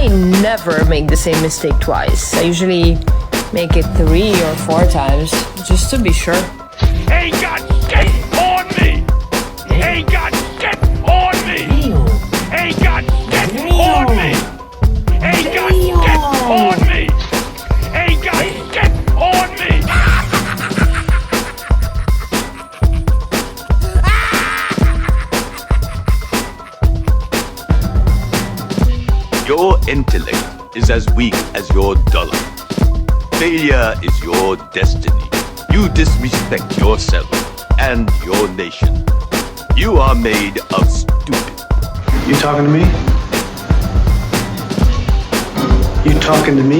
I never make the same mistake twice. I usually make it 3 or 4 times, just to be sure. Ain't got shit on me! Ain't got shit on me! Ain't got shit on me! Ain't got shit on me! Ain't got shit on me! Your intellect is as weak as your dollar. Failure is your destiny. You disrespect yourself and your nation. You are made of stupid. You talking to me? You talking to me?